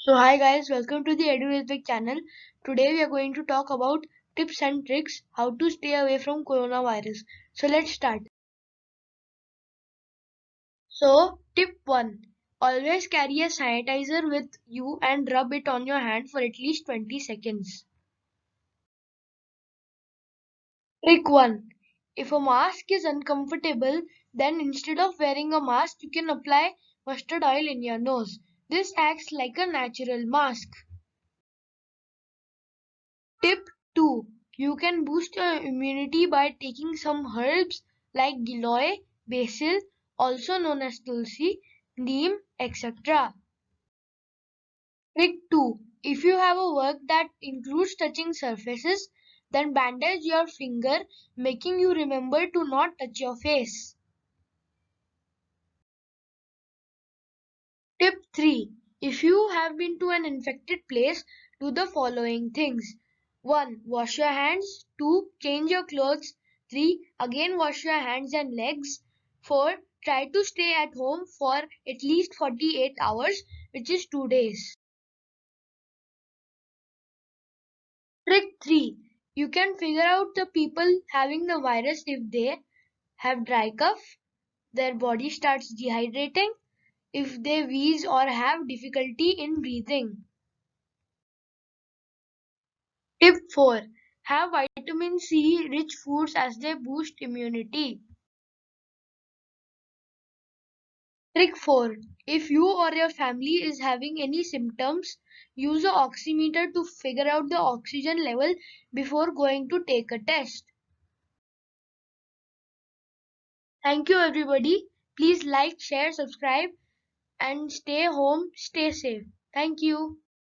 So hi guys, welcome to the EduVic channel. Today we are going to talk about tips and tricks how to stay away from coronavirus. So let's start. So tip 1. Always carry a sanitizer with you and rub it on your hand for at least 20 seconds. Trick 1. If a mask is uncomfortable, then instead of wearing a mask, you can apply mustard oil in your nose. This acts like a natural mask. Tip 2. You can boost your immunity by taking some herbs like giloy, basil, also known as tulsi, neem, etc. Trick 2. If you have a work that includes touching surfaces, then bandage your finger, making you remember to not touch your face. Tip 3. If you have been to an infected place, do the following things. 1. Wash your hands. 2. Change your clothes. 3. Again wash your hands and legs. 4. Try to stay at home for at least 48 hours, which is 2 days. Trick 3. You can figure out the people having the virus if they have dry cough, their body starts dehydrating, if they wheeze or have difficulty in breathing. Tip 4. Have vitamin C rich foods as they boost immunity. Trick 4. If you or your family is having any symptoms, use a oximeter to figure out the oxygen level before going to take a test. Thank you everybody. Please like, share, subscribe and stay home, stay safe. Thank you.